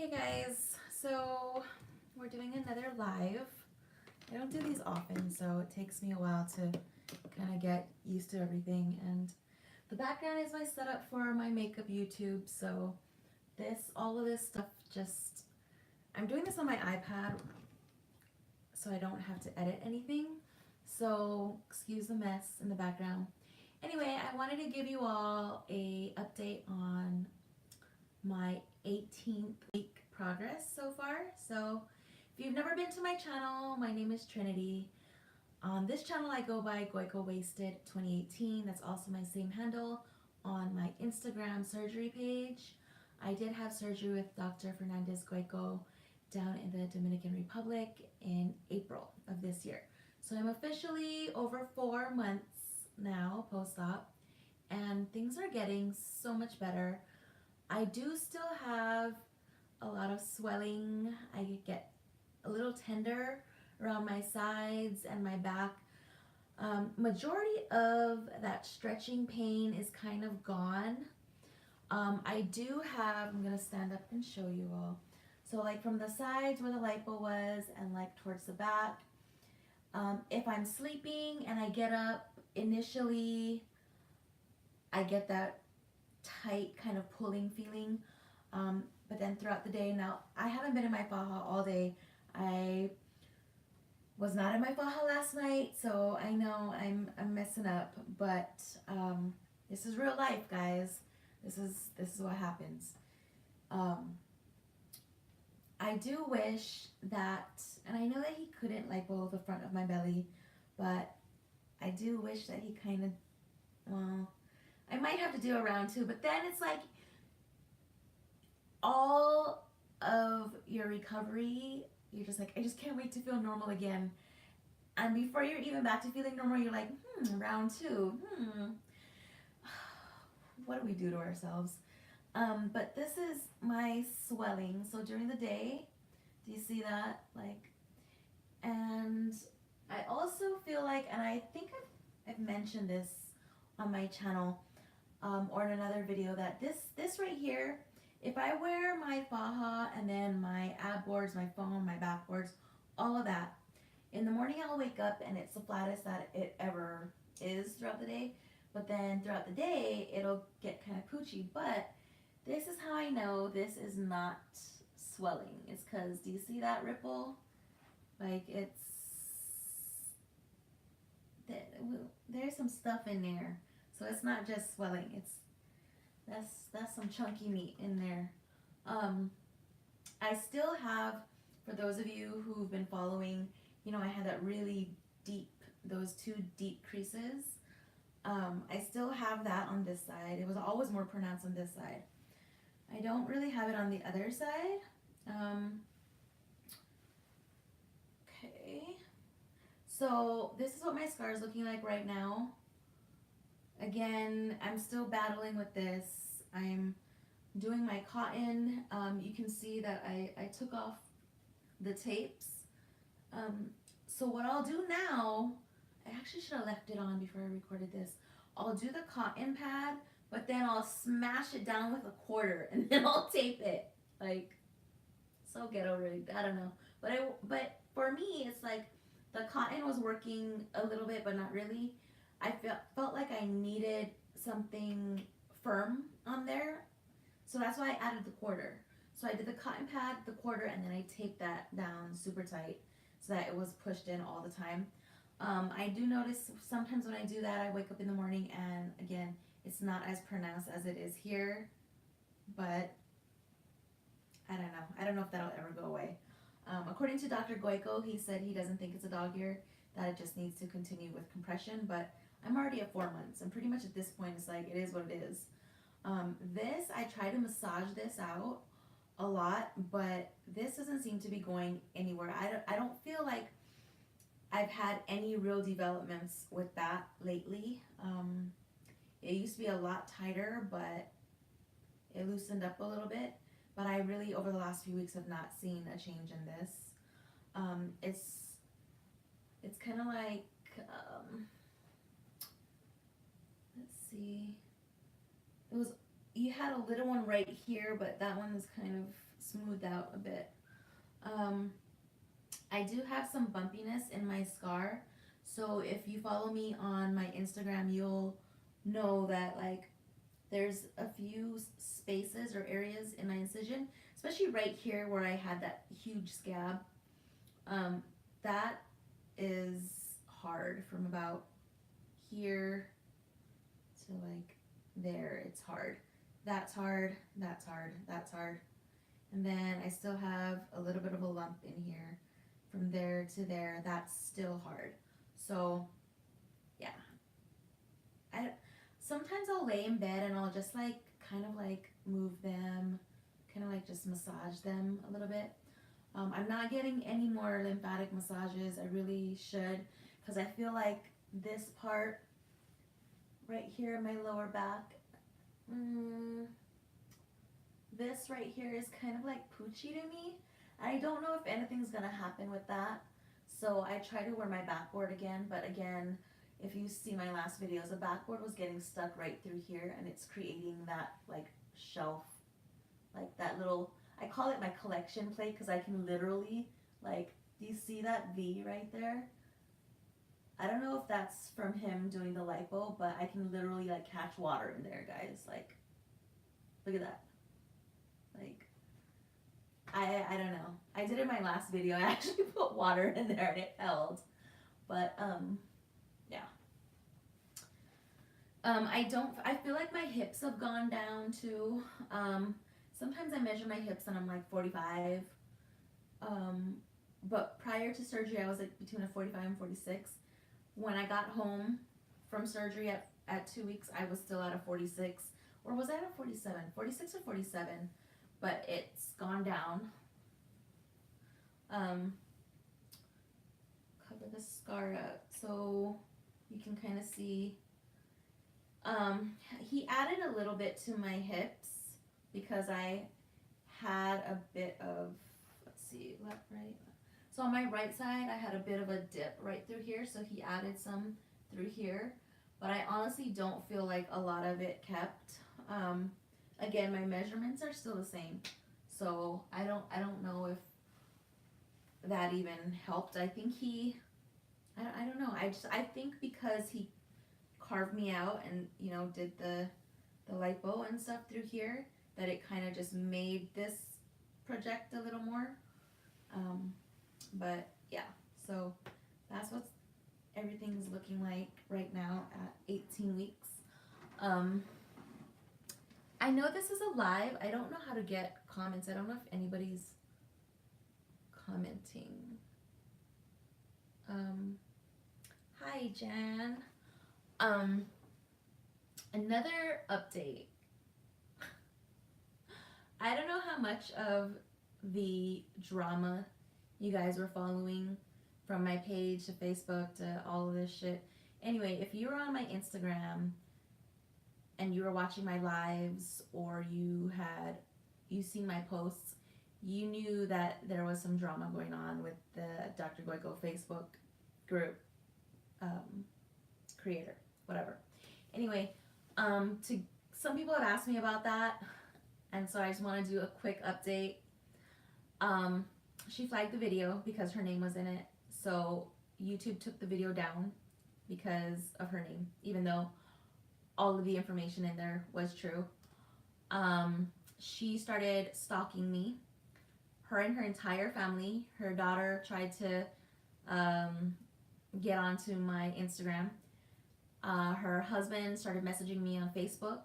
Hey guys, so we're doing another live. I don't do these often, so it takes me a while to kind of get used to everything. And the background is my setup for my makeup YouTube. So all of this stuff, I'm doing this on my iPad, so I don't have to edit anything. So excuse the mess in the background. Anyway, I wanted to give you all a update on my 18th week progress so far. So if you've never been to my channel, my name is Trinity. On this channel I go by Goico Wasted 2018. That's also my same handle on my Instagram surgery page. I did have surgery with Dr. Fernandez Goico down in the Dominican Republic in April of this year. So I'm officially over 4 months now post-op, and things are getting so much better. I do still have a lot of swelling. I get a little tender around my sides and my back. Majority of that stretching pain is kind of gone. I do have, I'm gonna stand up and show you all. So like from the sides where the lipo was and like towards the back, if I'm sleeping and I get up, initially I get that tight kind of pulling feeling, but then throughout the day, now I haven't been in my faja all day. I was not in my faja last night, so I know I'm messing up, but this is real life, guys. This is what happens. I do wish that, and I know that he couldn't lipo the front of my belly, but I do wish that he kind of, well, I might have to do a round two, but then it's like all of your recovery, you're just like, I just can't wait to feel normal again. And before you're even back to feeling normal, you're like, round two, what do we do to ourselves? But this is my swelling. So during the day, do you see that? Like, and I also feel like, and I think I've mentioned this on my channel, or in another video, that this right here, if I wear my faja and then my ab boards, my foam, my back boards, all of that, in the morning I'll wake up and it's the flattest that it ever is throughout the day. But then throughout the day, it'll get kind of poochy. But this is how I know this is not swelling. It's because, do you see that ripple? Like there's some stuff in there. So it's not just swelling. That's some chunky meat in there. I still have, for those of you who've been following, you know, I had that really deep, those two deep creases. I still have that on this side. It was always more pronounced on this side. I don't really have it on the other side. Okay. So this is what my scar is looking like right now. Again, I'm still battling with this. I'm doing my cotton. You can see that I took off the tapes. So what I'll do now, I actually should have left it on before I recorded this. I'll do the cotton pad, but then I'll smash it down with a quarter and then I'll tape it. Like, so ghetto rigged, I don't know. But for me, it's like the cotton was working a little bit, but not really. I felt like I needed something firm on there, so that's why I added the quarter. So I did the cotton pad, the quarter, and then I taped that down super tight so that it was pushed in all the time. I do notice sometimes when I do that, I wake up in the morning and again, it's not as pronounced as it is here, but I don't know. I don't know if that'll ever go away. According to Dr. Goico, he said he doesn't think it's a dog ear, that it just needs to continue with compression, but I'm already at 4 months, and pretty much at this point, it's like, it is what it is. This, I try to massage this out a lot, but this doesn't seem to be going anywhere. I don't feel like I've had any real developments with that lately. It used to be a lot tighter, but it loosened up a little bit. But I really, over the last few weeks, have not seen a change in this. It's kind of like, let's see, you had a little one right here, but that one is kind of smoothed out a bit. I do have some bumpiness in my scar, so if you follow me on my Instagram, you'll know that like there's a few spaces or areas in my incision, especially right here where I had that huge scab. Um, that is hard from about here to like there. It's hard. That's hard. That's hard. That's hard. And then I still have a little bit of a lump in here from there to there. That's still hard. So yeah, I sometimes I'll lay in bed and I'll just like kind of like move them, kind of like just massage them a little bit. I'm not getting any more lymphatic massages. I really should, because I feel like this part right here in my lower back, this right here is kind of like poochy to me. I don't know if anything's gonna happen with that. So I try to wear my backboard again, but again, if you see my last videos, the backboard was getting stuck right through here and it's creating that like shelf, like that little, I call it my collection plate because I can literally, like, do you see that V right there? I don't know if that's from him doing the lipo, but I can literally like catch water in there, guys. Like, look at that. Like, I don't know. I did it in my last video. I actually put water in there and it held. But yeah. I feel like my hips have gone down too. Sometimes I measure my hips and I'm like 45. But prior to surgery, I was like between a 45 and 46. When I got home from surgery at 2 weeks, I was still at a 46. Or was I at a 47? 46 or 47. But it's gone down. Cover the scar up so you can kind of see. He added a little bit to my hips because I had a bit of, let's see, left, right. So on my right side, I had a bit of a dip right through here, so he added some through here. But I honestly don't feel like a lot of it kept. Again, my measurements are still the same, so I don't know if that even helped. I think I don't know. I think because he carved me out and did the lipo and stuff through here, that it kind of just made this project a little more. But yeah, so that's what everything's looking like right now at 18 weeks. I know this is a live. I don't know how to get comments. I don't know if anybody's commenting. Hi, Jan. Another update. I don't know how much of the drama you guys were following from my page to Facebook to all of this shit. Anyway, if you were on my Instagram and you were watching my lives or you seen my posts, you knew that there was some drama going on with the Dr. Goico Facebook group creator, whatever. Anyway, some people have asked me about that, and so I just want to do a quick update. She flagged the video because her name was in it, so YouTube took the video down because of her name, even though all of the information in there was true. She started stalking me. Her and her entire family. Her daughter tried to get onto my Instagram. Her husband started messaging me on Facebook.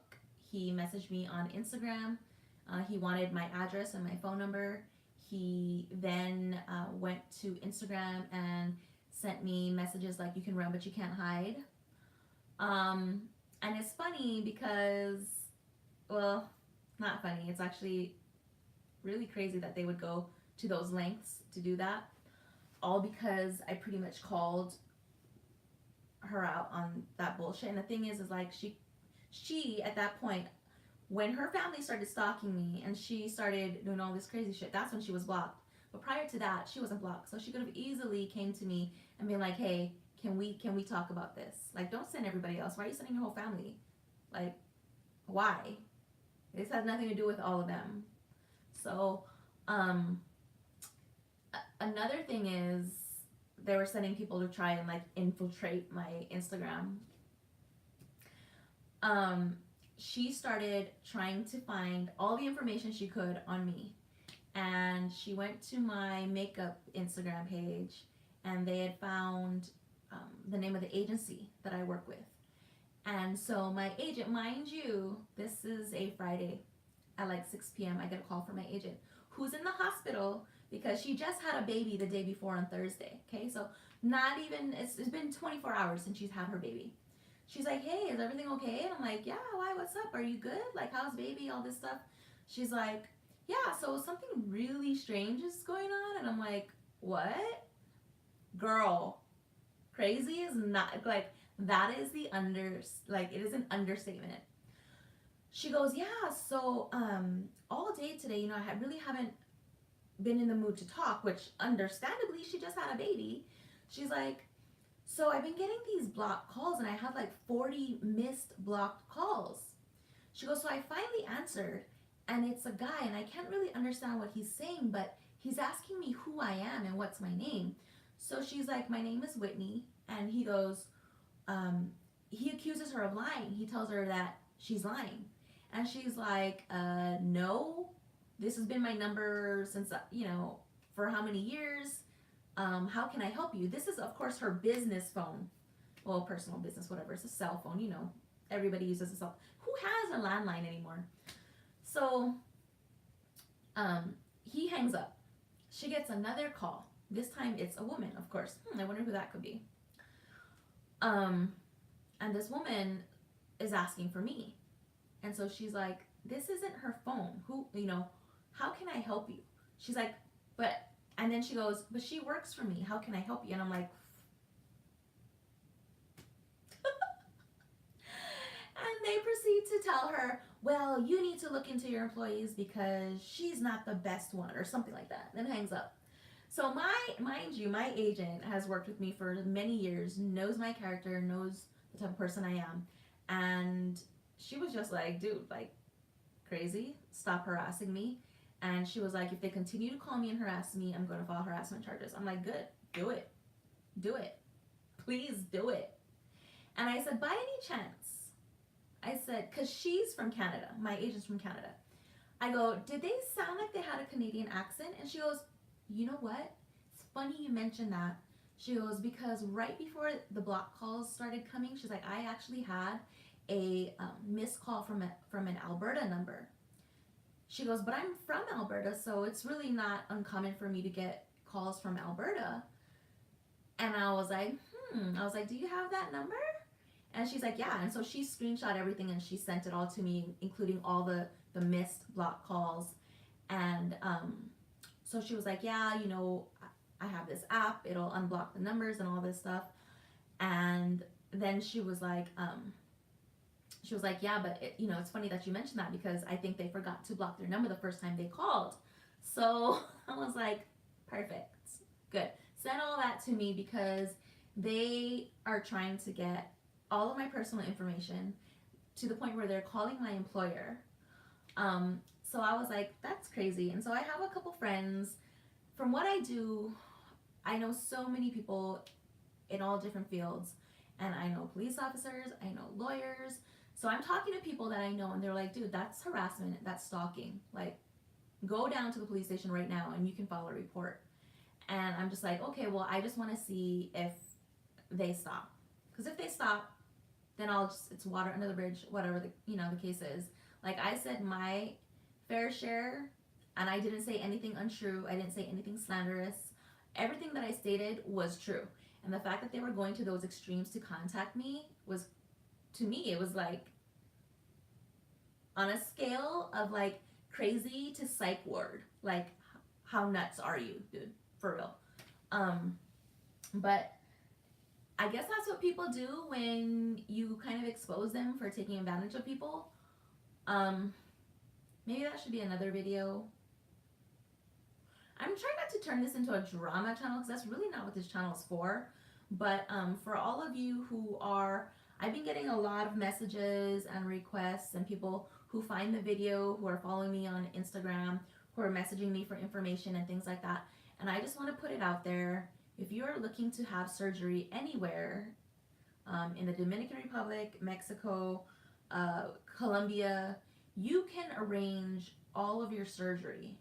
He messaged me on Instagram. He wanted my address and my phone number. He then went to Instagram and sent me messages like, you can run but you can't hide. And it's funny because, well, not funny. It's actually really crazy that they would go to those lengths to do that. All because I pretty much called her out on that bullshit. And the thing is like she at that point, when her family started stalking me and she started doing all this crazy shit, that's when she was blocked. But prior to that, she wasn't blocked. So she could have easily came to me and been like, hey, can we talk about this? Like, don't send everybody else. Why are you sending your whole family? Like, why? This has nothing to do with all of them. So Um, Another thing is they were sending people to try and like infiltrate my Instagram. Um, she started trying to find all the information she could on me, and she went to my makeup Instagram page, and they had found the name of the agency that I work with. And so my agent, mind you, this is a Friday at like 6 p.m. I get a call from my agent who's in the hospital because she just had a baby the day before on Thursday. Okay, so not even, it's been 24 hours since she's had her baby. She's like, hey, is everything okay? And I'm like, yeah, why, what's up? Are you good? Like, how's baby? All this stuff. She's like, yeah, so something really strange is going on. And I'm like, what? Girl, crazy is not, like, that is the like, it is an understatement. She goes, yeah, so all day today, I really haven't been in the mood to talk, which understandably, she just had a baby. She's like, so I've been getting these blocked calls, and I had like 40 missed blocked calls. She goes, so I finally answered, and it's a guy, and I can't really understand what he's saying, but he's asking me who I am and what's my name. So she's like, my name is Whitney, and he goes, he accuses her of lying. He tells her that she's lying. And she's like, no, this has been my number since, for how many years? How can I help you? This is, of course, her business phone. Well, personal business, whatever. It's a cell phone, Everybody uses a cell phone. Who has a landline anymore? So he hangs up. She gets another call. This time it's a woman, of course. I wonder who that could be. And this woman is asking for me. And so she's like, this isn't her phone. How can I help you? She's like, and then she goes, but she works for me. How can I help you? And I'm like, and they proceed to tell her, well, you need to look into your employees because she's not the best one, or something like that. Then hangs up. So mind you, my agent has worked with me for many years, knows my character, knows the type of person I am. And she was just like, dude, like, crazy, stop harassing me. And she was like, if they continue to call me and harass me, I'm going to file harassment charges. I'm like, good, do it. Do it. Please do it. And I said, by any chance, I said, because she's from Canada, my agent's from Canada. I go, did they sound like they had a Canadian accent? And she goes, you know what? It's funny you mentioned that. She goes, because right before the block calls started coming, she's like, I actually had a missed call from an Alberta number. She goes, but I'm from Alberta, so it's really not uncommon for me to get calls from Alberta. And I was like, do you have that number? And she's like, yeah. And so she screenshot everything and she sent it all to me, including all the missed block calls. And so she was like, yeah, I have this app. It'll unblock the numbers and all this stuff. And then she was like, yeah, but it's funny that you mentioned that because I think they forgot to block their number the first time they called. So I was like, perfect, good. Send all that to me because they are trying to get all of my personal information to the point where they're calling my employer. So I was like, that's crazy. And so I have a couple friends. From what I do, I know so many people in all different fields. And I know police officers, I know lawyers. So I'm talking to people that I know and they're like, dude, that's harassment, that's stalking. Like, go down to the police station right now and you can file a report. And I'm just like, okay, well, I just want to see if they stop. Because if they stop, then it's water under the bridge, whatever the case is. Like I said, my fair share, and I didn't say anything untrue. I didn't say anything slanderous. Everything that I stated was true. And the fact that they were going to those extremes to contact me was, to me, it was like on a scale of like crazy to psych ward. Like, how nuts are you, dude? For real. But I guess that's what people do when you kind of expose them for taking advantage of people. Maybe that should be another video. I'm trying not to turn this into a drama channel because that's really not what this channel is for. But for all of you who are, I've been getting a lot of messages and requests and people who find the video, who are following me on Instagram, who are messaging me for information and things like that. And I just want to put it out there. If you're looking to have surgery anywhere, in the Dominican Republic, Mexico, Colombia, you can arrange all of your surgery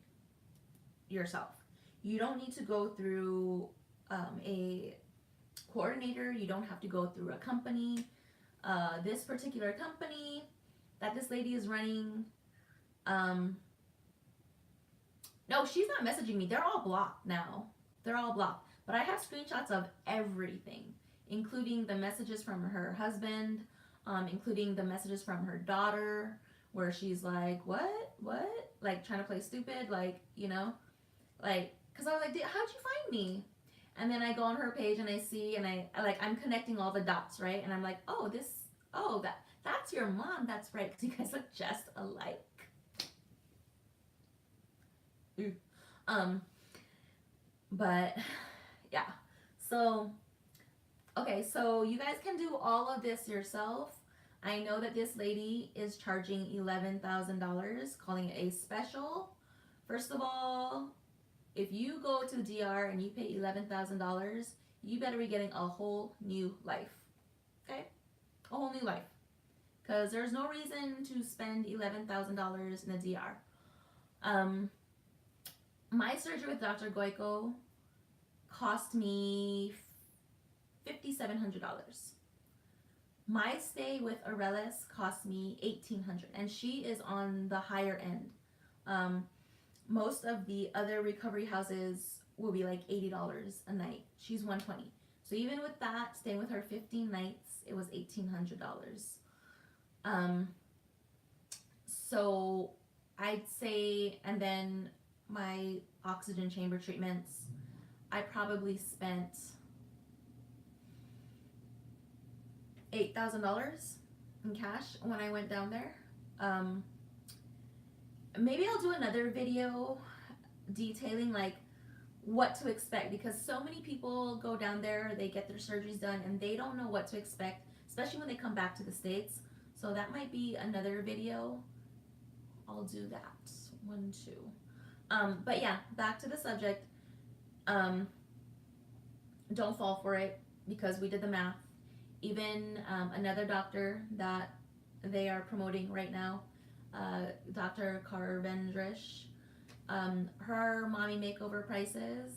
yourself. You don't need to go through a coordinator. You don't have to go through a company. This particular company that this lady is running, no, she's not messaging me. They're all blocked now. They're all blocked. But I have screenshots of everything, including the messages from her husband, including the messages from her daughter, where she's like, what? Like, trying to play stupid, like, you know? Like, because I was like, how'd you find me? And then I go on her page and I see, and I'm connecting all the dots, right? And I'm like, that's your mom. That's right, because you guys look just alike. But yeah, so okay, so you guys can do all of this yourself. I know that this lady is charging $11,000, calling it a special. First of all, if you go to the DR and you pay $11,000, you better be getting a whole new life. Okay, a whole new life, because there's no reason to spend $11,000 in the DR. My surgery with Dr. Goico cost me $5,700. My stay with Aurelis cost me $1,800, and she is on the higher end. Most of the other recovery houses will be like $80 a night. She's $120. So even with that, staying with her 15 nights, it was $1,800. So I'd say, and then my oxygen chamber treatments, I probably spent $8,000 in cash when I went down there. Maybe I'll do another video detailing like what to expect, because so many people go down there, they get their surgeries done, and they don't know what to expect, especially when they come back to the States. So that might be another video. I'll do that. 1, 2. But yeah, back to the subject. Don't fall for it, because we did the math. Even another doctor that they are promoting right now, Dr. Carvendrish, her mommy makeover prices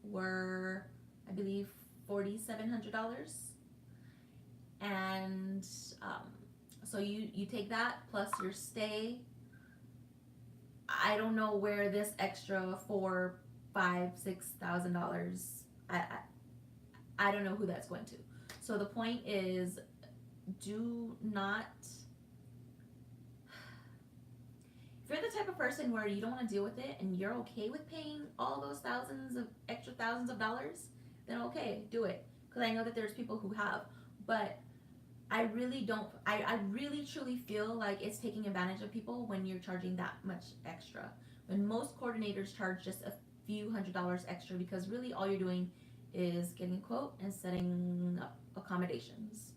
were, I believe, $4,700. And so you take that plus your stay. I don't know where this extra $4,000, $5,000, $6,000, I don't know who that's going to. So the point is, do not, if you're the type of person where you don't want to deal with it and you're okay with paying all those extra thousands of dollars, then okay, do it. Because I know that there's people who have, but I really truly feel like it's taking advantage of people when you're charging that much extra. When most coordinators charge just a few $100s extra, because really all you're doing is getting a quote and setting up accommodations.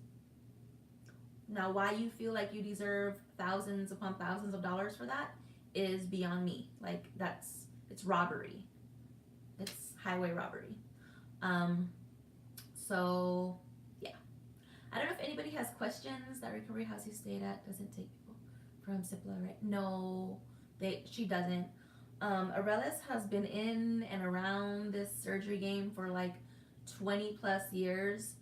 Now, why you feel like you deserve thousands upon thousands of dollars for that is beyond me. Like, it's robbery. It's highway robbery. So yeah, I don't know if anybody has questions. That recovery house you stayed at doesn't take people from CIPLA, right? No, she doesn't. Aurelis has been in and around this surgery game for like 20 plus years.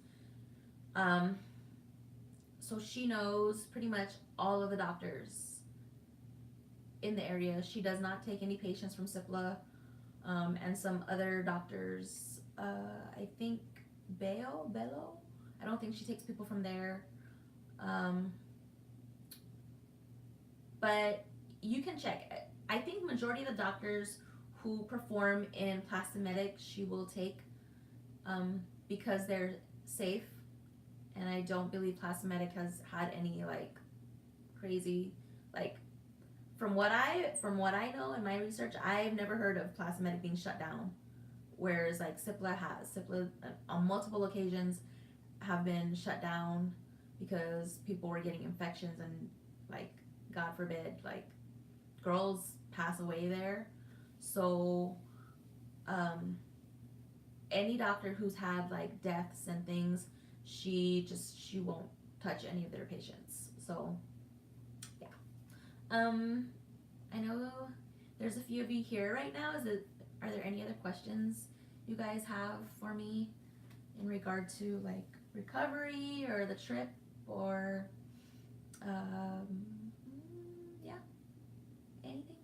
So she knows pretty much all of the doctors in the area. She does not take any patients from CIPLA, and some other doctors. I think Bello. I don't think she takes people from there. But you can check. I think majority of the doctors who perform in Plastamedic she will take, because they're safe, and I don't believe Plastamedic has had any like crazy, like from what I know in my research, I've never heard of Plastamedic being shut down, whereas like CIPLA on multiple occasions have been shut down because people were getting infections and, like, God forbid, like girls pass away there. So um, any doctor who's had like deaths and things, she won't touch any of their patients. So yeah. I know there's a few of you here right now. Are there any other questions you guys have for me in regard to like recovery or the trip or um, yeah, anything?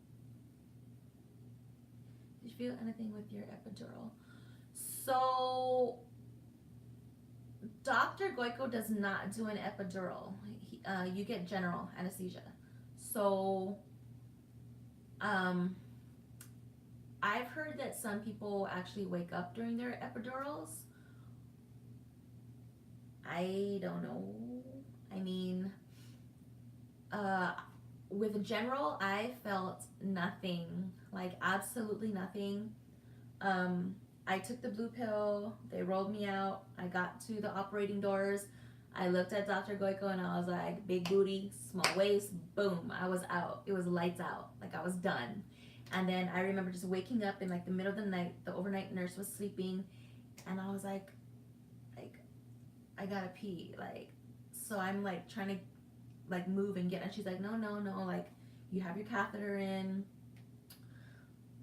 Did you feel anything with your epidural? So Dr. Goico does not do an epidural. You get general anesthesia. So I've heard that some people actually wake up during their epidurals. I don't know. I mean, with general, I felt nothing, like absolutely nothing. I took the blue pill, they rolled me out, I got to the operating doors, I looked at Dr. Goico and I was like, big booty, small waist, boom, I was out. It was lights out, like I was done. And then I remember just waking up in like the middle of the night, the overnight nurse was sleeping, and I was like, I gotta pee, like, so I'm like trying to like move and get, and she's like, no, like, you have your catheter in.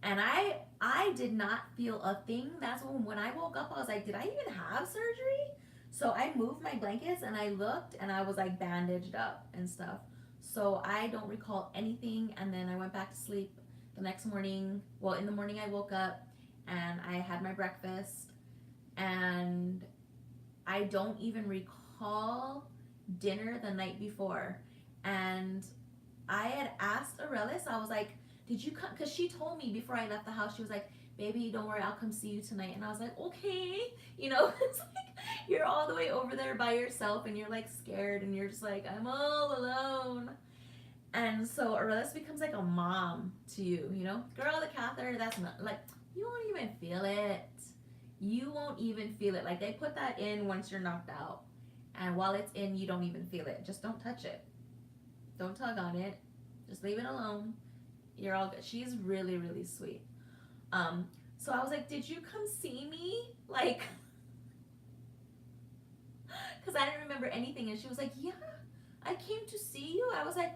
And I did not feel a thing. That's when I woke up, I was like, did I even have surgery? So I moved my blankets and I looked and I was like bandaged up and stuff. So I don't recall anything. And then I went back to sleep the next morning. Well, in the morning I woke up and I had my breakfast, and I don't even recall dinner the night before. And I had asked Aurelis, I was like, did you come? Because she told me before I left the house, she was like, baby, don't worry, I'll come see you tonight. And I was like, okay. You know, it's like you're all the way over there by yourself and you're like scared and you're just like, I'm all alone. And so Aurelis becomes like a mom to you, you know? Girl, the catheter, that's not, like, you won't even feel it. You won't even feel it. Like, they put that in once you're knocked out. And while it's in, you don't even feel it. Just don't touch it. Don't tug on it. Just leave it alone. You're all good. She's really, really sweet. So I was like, did you come see me? Like, because I didn't remember anything. And she was like, yeah, I came to see you. I was like,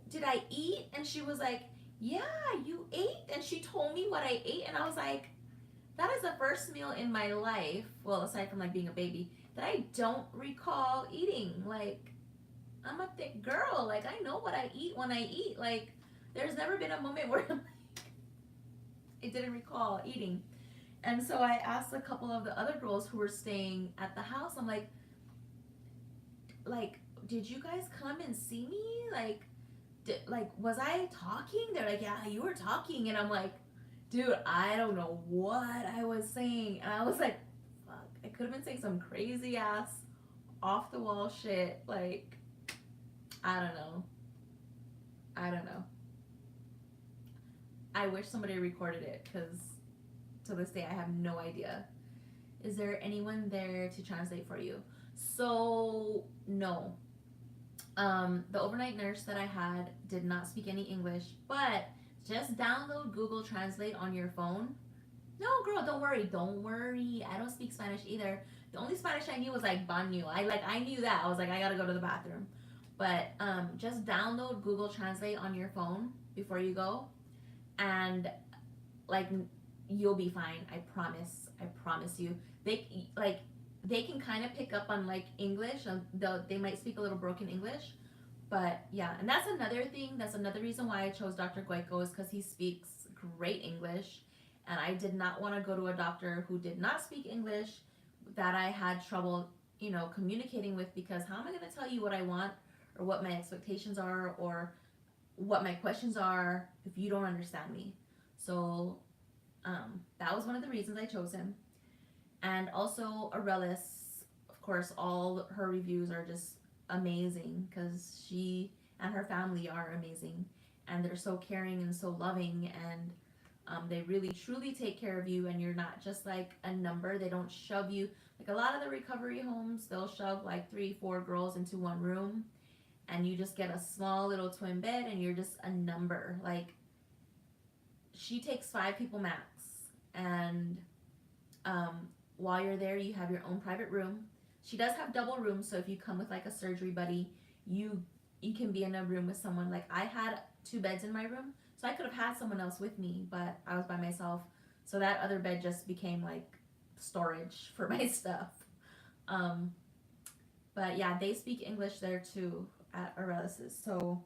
did I eat? And she was like, yeah, you ate. And she told me what I ate. And I was like, that is the first meal in my life, well, aside from like being a baby, that I don't recall eating. Like, I'm a thick girl. Like, I know what I eat when I eat. Like, there's never been a moment where I didn't recall eating. And so I asked a couple of the other girls who were staying at the house, I'm like, did you guys come and see me? Like, was I talking? They're like, yeah, you were talking. And I'm like, dude, I don't know what I was saying. And I was like, fuck, I could have been saying some crazy ass off the wall shit. Like, I don't know. I wish somebody recorded it, because to this day I have no idea. Is there anyone there to translate for you? So, no. The overnight nurse that I had did not speak any English, but just download Google Translate on your phone. No, girl, don't worry. I don't speak Spanish either. The only Spanish I knew was like baño. I knew that. I was like, I gotta go to the bathroom. But just download Google Translate on your phone before you go, and like you'll be fine. I promise you. They can kind of pick up on like English, though they might speak a little broken English. But yeah, and that's another thing. That's another reason why I chose Dr. Goico, is because he speaks great English, and I did not want to go to a doctor who did not speak English, that I had trouble, communicating with, because how am I going to tell you what I want, or what my expectations are, or what my questions are, if you don't understand me? So that was one of the reasons I chose him. And also Aurelis, of course, all her reviews are just amazing, because she and her family are amazing, and they're so caring and so loving, and they really truly take care of you, and you're not just like a number. They don't shove you, like a lot of the recovery homes, they'll shove like 3-4 girls into one room, and you just get a small little twin bed and you're just a number. Like, she takes 5 people max, and while you're there, you have your own private room. She does have double rooms, so if you come with like a surgery buddy, you you can be in a room with someone. Like I had 2 beds in my room, so I could have had someone else with me, but I was by myself. So that other bed just became like storage for my stuff. Um, but yeah, they speak English there too at Aurelius's, so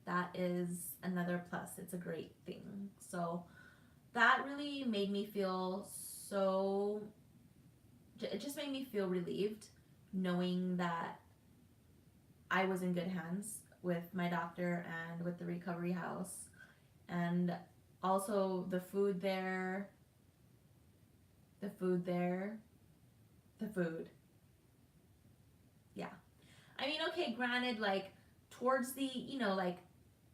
that is another plus. It's a great thing. So that really made me feel so. It just made me feel relieved knowing that I was in good hands with my doctor and with the recovery house. And also the food there, the food there, the food. Yeah. I mean, okay, granted, like towards the, like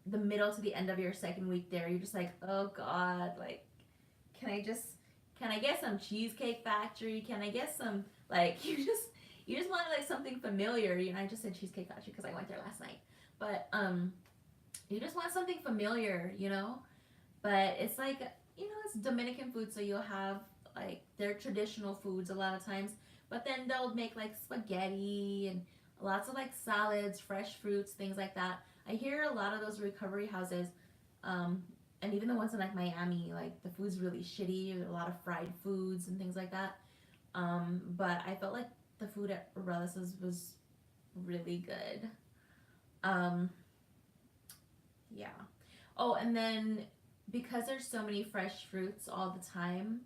the middle to the end of your second week there, you're just like, oh God, like, can I just, can I get some Cheesecake Factory? Can I get some, like, you just want like something familiar. I just said Cheesecake Factory because I went there last night. But, you just want something familiar. But it's like, it's Dominican food, so you'll have like their traditional foods a lot of times. But then they'll make like spaghetti and lots of like salads, fresh fruits, things like that. I hear a lot of those recovery houses, and even the ones in like Miami, like the food's really shitty. A lot of fried foods and things like that. But I felt like the food at Aurelius's was really good. Um, yeah. Oh, and then because there's so many fresh fruits all the time,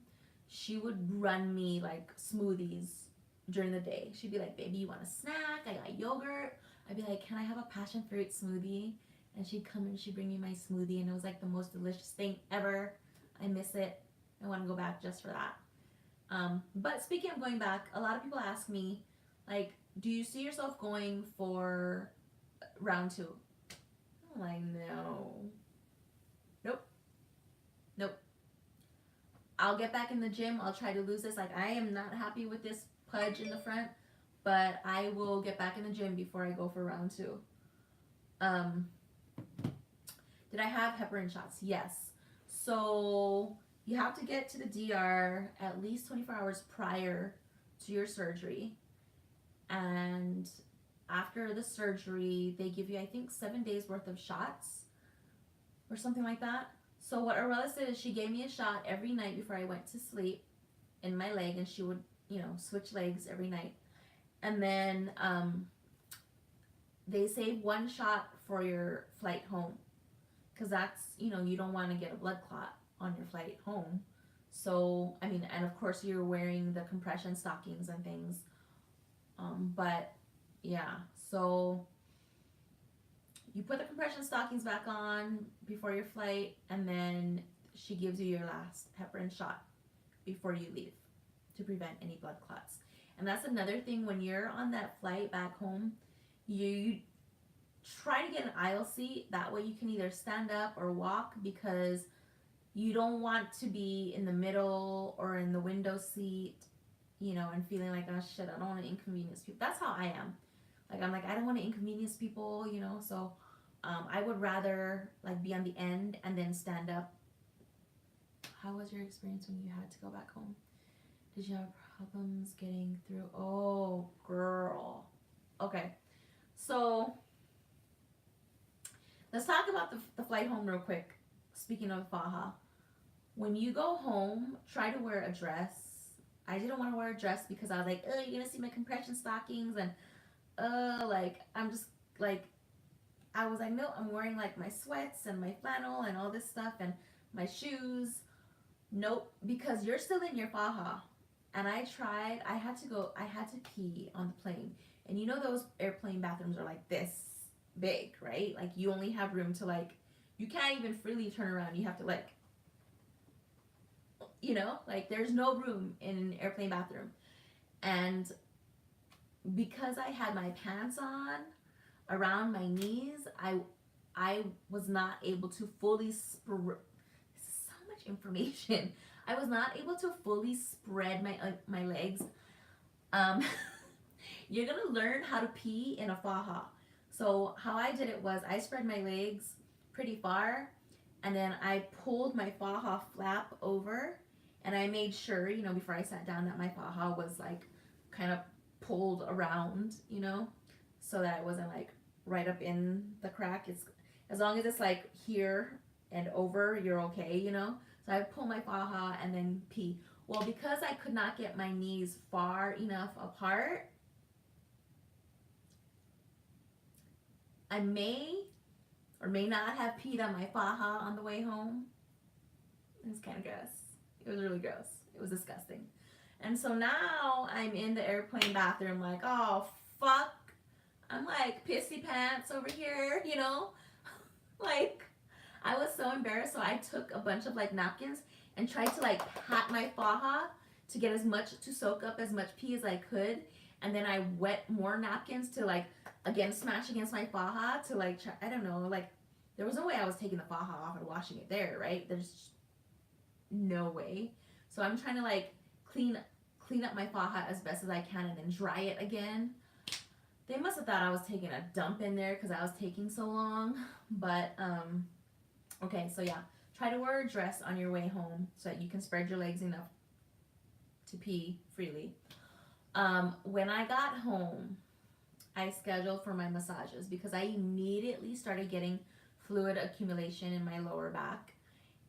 she would run me like smoothies during the day. She'd be like, "Baby, you want a snack? I got yogurt." I'd be like, "Can I have a passion fruit smoothie?" And she'd come and she'd bring me my smoothie, and it was like the most delicious thing ever. I miss it. I want to go back just for that. But speaking of going back, a lot of people ask me, like, do you see yourself going for round 2? I'm like, no. Nope. Nope. I'll get back in the gym. I'll try to lose this. Like, I am not happy with this pudge in the front, but I will get back in the gym before I go for round 2. Did I have heparin shots? Yes. So you have to get to the DR at least 24 hours prior to your surgery. And after the surgery, they give you, I think, 7 days worth of shots or something like that. So what Aurelia said is she gave me a shot every night before I went to sleep in my leg, and she would, switch legs every night. And then they save 1 shot for your flight home, because that's, you don't want to get a blood clot on your flight home. So, I mean, and of course you're wearing the compression stockings and things. But yeah, so you put the compression stockings back on before your flight, and then she gives you your last heparin shot before you leave to prevent any blood clots. And that's another thing, when you're on that flight back home, you try to get an aisle seat. That way you can either stand up or walk, because you don't want to be in the middle or in the window seat, and feeling like, oh shit, I don't want to inconvenience people. That's how I am. Like, I'm like, I don't want to inconvenience people, so I would rather like be on the end and then stand up. How was your experience when you had to go back home? Did you have problems getting through? Oh, girl. Okay. So let's talk about the flight home real quick. Speaking of Faja, when you go home, try to wear a dress. I didn't want to wear a dress because I was like, oh, you're gonna see my compression stockings, and like, I'm just like, I was like, no, I'm wearing like my sweats and my flannel and all this stuff and my shoes. Nope, because you're still in your faja. And I had to pee on the plane. And those airplane bathrooms are like this big, right? Like, you only have room to, like, you can't even freely turn around. You have to, like, like, there's no room in an airplane bathroom. And because I had my pants on around my knees, I was not able to fully this is so much information. I was not able to fully spread my legs. You're gonna learn how to pee in a faja. So how I did it was I spread my legs pretty far, and then I pulled my faja flap over, and I made sure, you know, before I sat down, that my faja was like kind of pulled around, you know, so that it wasn't like right up in the crack. It's as long as it's like here and over, you're okay, you know. So I pull my faja and then pee. Well, because I could not get my knees far enough apart, I may or may not have peed on my faja on the way home. It was kind of gross. It was really gross. It was disgusting. And so now I'm in the airplane bathroom, like, oh, fuck. I'm like pissy pants over here, you know? Like, I was so embarrassed. So I took a bunch of like napkins and tried to like pat my faja to get as much, to soak up as much pee as I could. And then I wet more napkins to like, again, smash against my faja to like, try, I don't know, like, there was no way I was taking the faja off and washing it there, right? There's no way. So I'm trying to like clean up my faja as best as I can and then dry it again. They must have thought I was taking a dump in there because I was taking so long. But okay, so yeah, try to wear a dress on your way home so that you can spread your legs enough to pee freely. When I got home, I scheduled for my massages because I immediately started getting fluid accumulation in my lower back.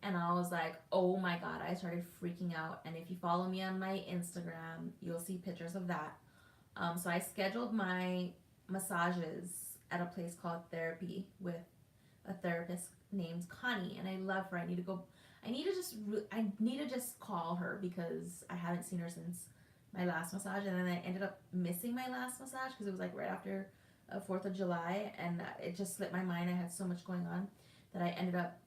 And I was like, oh my God, I started freaking out. And if you follow me on my Instagram, you'll see pictures of that. So I scheduled my massages at a place called Therapy with a therapist named Connie, and I love her. I need to just call her because I haven't seen her since my last massage, and then I ended up missing my last massage because it was like right after 4th of July, and it just slipped my mind. I had so much going on that I ended up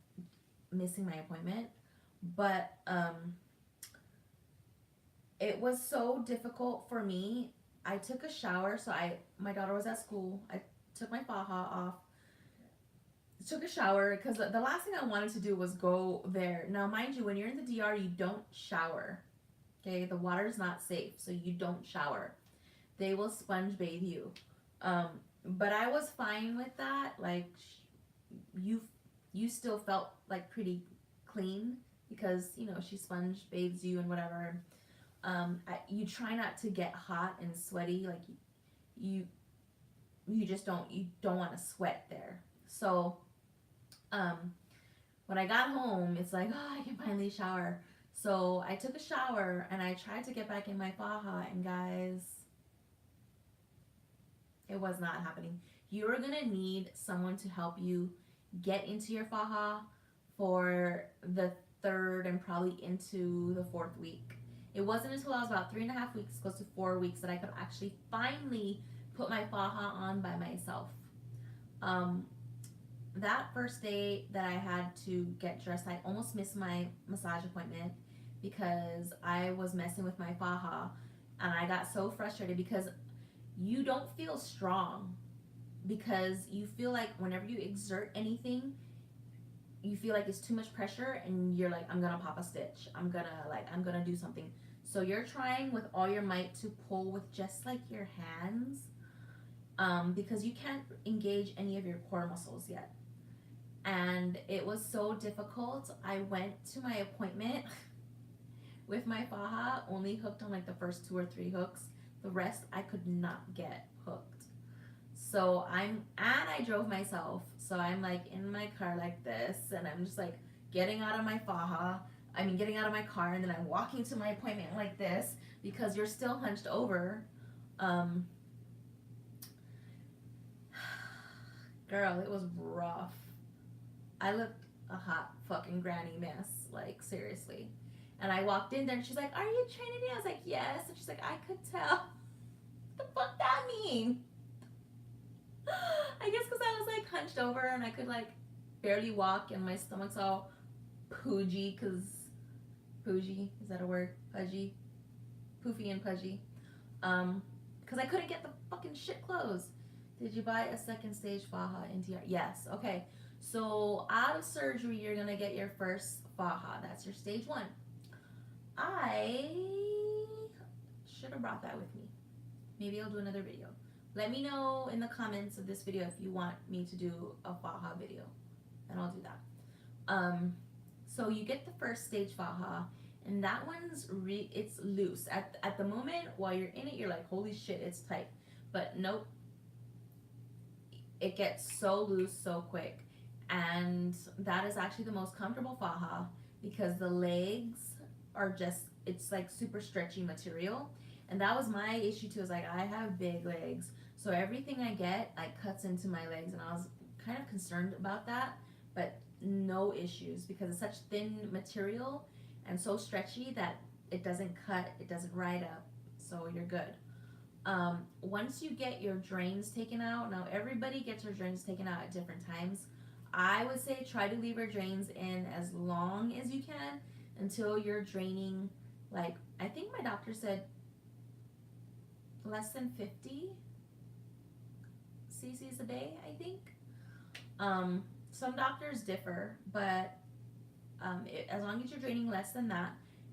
missing my appointment. But it was so difficult for me. I took a shower, so my daughter was at school. I took my faja off, took a shower because the last thing I wanted to do was go there. Now, mind you, when you're in the DR, you don't shower. Okay, the water is not safe, so you don't shower. They will sponge bathe you. But I was fine with that. Like, you still felt like pretty clean because you know she sponge bathes you and whatever. You try not to get hot and sweaty. Like you just don't want to sweat there. So when I got home, it's like, oh, I can finally shower. So I took a shower and I tried to get back in my faja, and guys, it was not happening. You're gonna need someone to help you get into your faja for the 3rd and probably into the 4th week. It wasn't until I was about 3.5 weeks, close to 4 weeks, that I could actually finally put my faja on by myself. That first day that I had to get dressed, I almost missed my massage appointment because I was messing with my faja, and I got so frustrated because you don't feel strong, because you feel like whenever you exert anything, you feel like it's too much pressure and you're like, I'm gonna pop a stitch, I'm gonna do something. So you're trying with all your might to pull with just like your hands, because you can't engage any of your core muscles yet. And it was so difficult. I went to my appointment with my faja only hooked on like the first 2 or 3 hooks. The rest I could not get hooked. So I drove myself. So I'm like in my car like this, and I'm just like getting out of my getting out of my car, and then I'm walking to my appointment like this because you're still hunched over. Girl, it was rough. I looked a hot fucking granny mess, like seriously. And I walked in there and she's like, "Are you Trinity?" I was like, "Yes." And she's like, "I could tell." What the fuck that mean? I guess because I was like hunched over and I could like barely walk, and my stomach's all poogey, is that a word? Pudgy? Poofy and pudgy. Because I couldn't get the fucking shit closed. Did you buy a 2nd stage faja in TR? Yes. Okay. So out of surgery, you're gonna get your first faja. That's your stage 1. I should have brought that with me. Maybe I'll do another video. Let me know in the comments of this video if you want me to do a faja video, and I'll do that. Um, so you get the first stage faja, and that one's it's loose at the moment. While you're in it, you're like, holy shit, it's tight. But nope, it gets so loose so quick, and that is actually the most comfortable faja because the legs are just, it's like super stretchy material. And that was my issue too, is like I have big legs, so everything I get like cuts into my legs, and I was kind of concerned about that. But no issues because it's such thin material and so stretchy that it doesn't cut, it doesn't ride up, so you're good. Once you get your drains taken out, now everybody gets their drains taken out at different times. I would say try to leave your drains in as long as you can until you're draining, like, I think my doctor said less than 50 cc's a day, I think. Some doctors differ, but as long as you're draining less than that.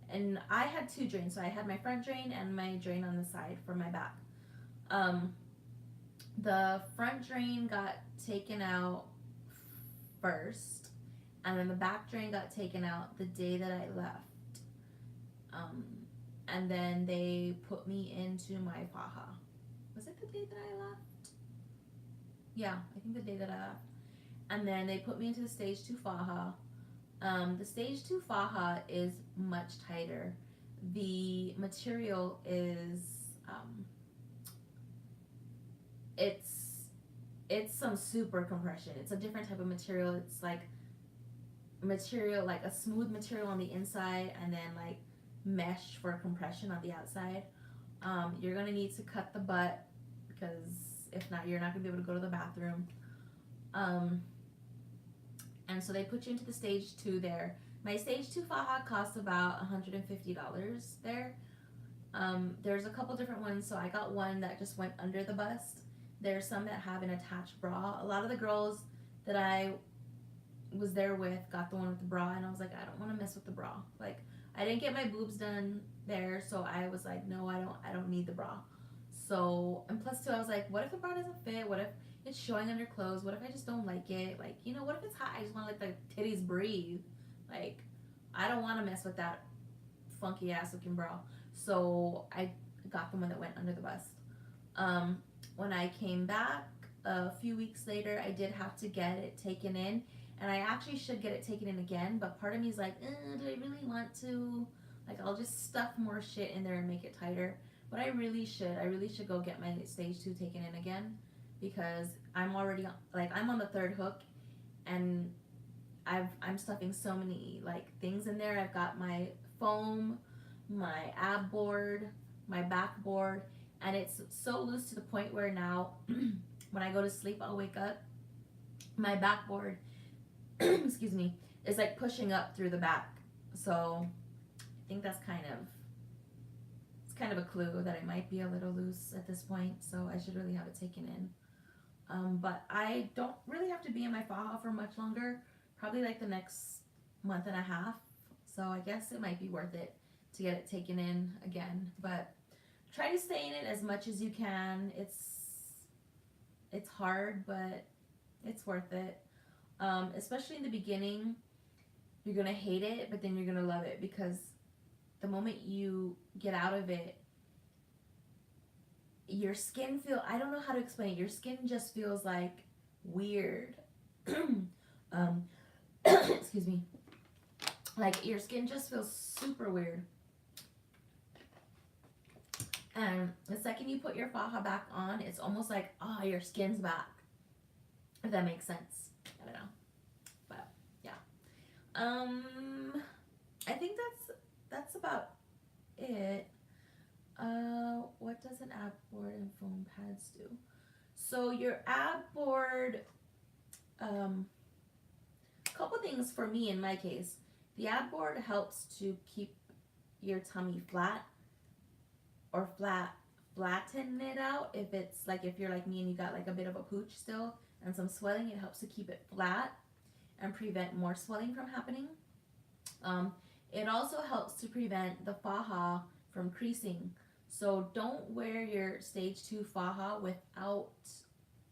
And I had two drains, so I had my front drain and my drain on the side for my back. Um, the front drain got taken out first, and then the back drain got taken out the day that I left. Um, and then they put me into my faja. Was it the day that I left? Yeah, I think the day that I left. And then they put me into the stage 2 faja. The stage 2 faja is much tighter. The material is, it's it's some super compression. It's a different type of material. It's like material, like a smooth material on the inside, and then like mesh for compression on the outside. You're gonna need to cut the butt because if not, you're not gonna be able to go to the bathroom. Um, and so they put you into the stage 2 there. My stage 2 faja costs about $150 there. There's a couple different ones, so I got one that just went under the bust. There's some that have an attached bra. A lot of the girls that I was there with got the one with the bra, and I was like, I don't want to mess with the bra. Like, I didn't get my boobs done there, so I was like, no, I don't need the bra. So, and plus too, I was like, what if the bra doesn't fit? What if it's showing under clothes? What if I just don't like it? Like, what if it's hot? I just want to let the titties breathe. Like, I don't want to mess with that funky ass looking bra. So I got the one that went under the bust. When I came back a few weeks later, I did have to get it taken in, and I actually should get it taken in again. But part of me is like, do I really want to? Like, I'll just stuff more shit in there and make it tighter. But I really should. I really should go get my stage 2 taken in again because I'm already like I'm on the third hook, and I'm stuffing so many like things in there. I've got my foam, my ab board, my backboard, and it's so loose to the point where now when I go to sleep, I'll wake up, my backboard, excuse me, is like pushing up through the back. So I think that's kind of a clue that it might be a little loose at this point. So I should really have it taken in. But I don't really have to be in my faja for much longer, probably like the next month and a half. So I guess it might be worth it to get it taken in again. But try to stay in it as much as you can. It's hard, but it's worth it. Especially in the beginning, you're gonna hate it, but then you're gonna love it because the moment you get out of it, your skin I don't know how to explain it. Your skin just feels like weird. um, excuse me. Like your skin just feels super weird. And the second you put your faja back on, it's almost like, your skin's back. If that makes sense. I don't know. But yeah. I think that's about it. What does an ab board and foam pads do? So your ab board, couple things for me in my case. The ab board helps to keep your tummy flat or flatten it out. If you're like me and you got like a bit of a pooch still and some swelling, it helps to keep it flat and prevent more swelling from happening. It also helps to prevent the faja from creasing. So don't wear your stage 2 faja without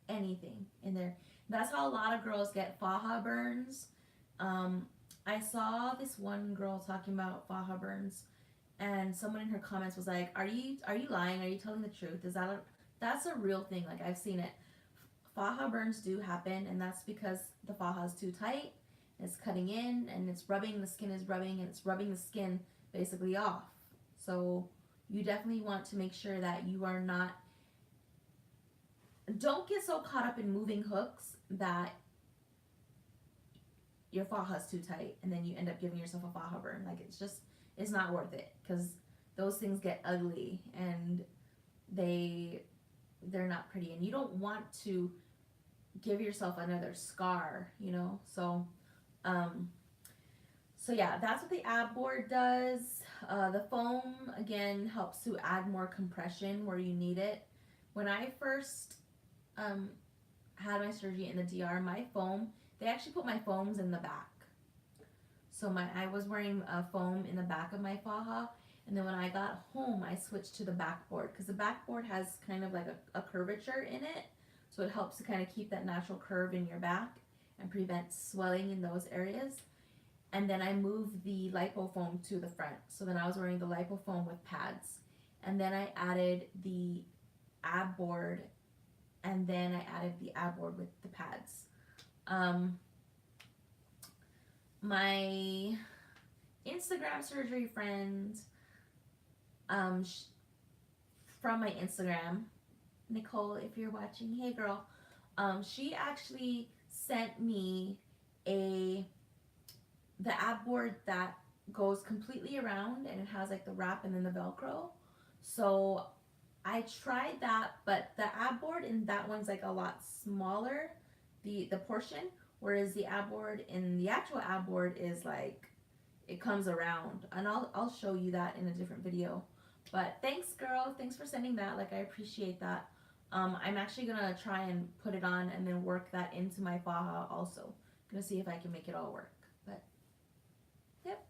anything in there. That's how a lot of girls get faja burns. I saw this one girl talking about faja burns, and someone in her comments was like, "Are you lying? Are you telling the truth? That's a real thing? Like I've seen it. Faja burns do happen, and that's because the faja is too tight. It's cutting in, and it's rubbing. The skin is rubbing, and it's rubbing the skin basically off. So you definitely want to make sure that you are not. Don't get so caught up in moving hooks that your faja is too tight, and then you end up giving yourself a faja burn. Like it's not worth it because those things get ugly and they're not pretty, and you don't want to give yourself another scar, you know. Um, so yeah, that's what the ab board does. The foam again helps to add more compression where you need it. When I first um, had my surgery in the DR, my foam, they actually put my foams in the back. So I was wearing a foam in the back of my faja, and then when I got home, I switched to the backboard because the backboard has kind of like a curvature in it, so it helps to kind of keep that natural curve in your back and prevent swelling in those areas. And then I moved the lipo foam to the front, so then I was wearing the lipo foam with pads, and then I added the ab board, and then I added the ab board with the pads. My Instagram surgery friend, from my Instagram, Nicole, if you're watching, hey girl, she actually sent me the ab board that goes completely around, and it has like the wrap and then the Velcro. So I tried that, but the ab board in that one's like a lot smaller, the portion, whereas the ab board in the actual ab board is like it comes around, and I'll show you that in a different video. But thanks, girl. Thanks for sending that. Like I appreciate that. I'm actually gonna try and put it on and then work that into my faja also. Gonna see if I can make it all work. But yep.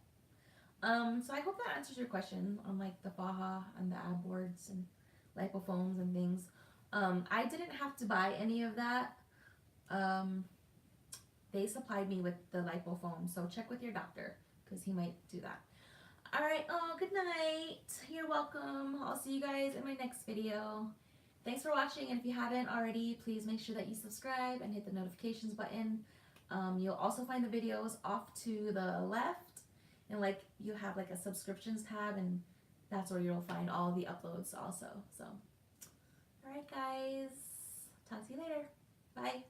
So I hope that answers your question on like the faja and the ab boards and lipofoams and things. I didn't have to buy any of that. They supplied me with the lipofoam, so check with your doctor because he might do that. All right. Oh, good night. You're welcome. I'll see you guys in my next video. Thanks for watching, and if you haven't already, please make sure that you subscribe and hit the notifications button. You'll also find the videos off to the left, and like you have like a subscriptions tab, and that's where you'll find all the uploads also. So, all right, guys. Talk to you later. Bye.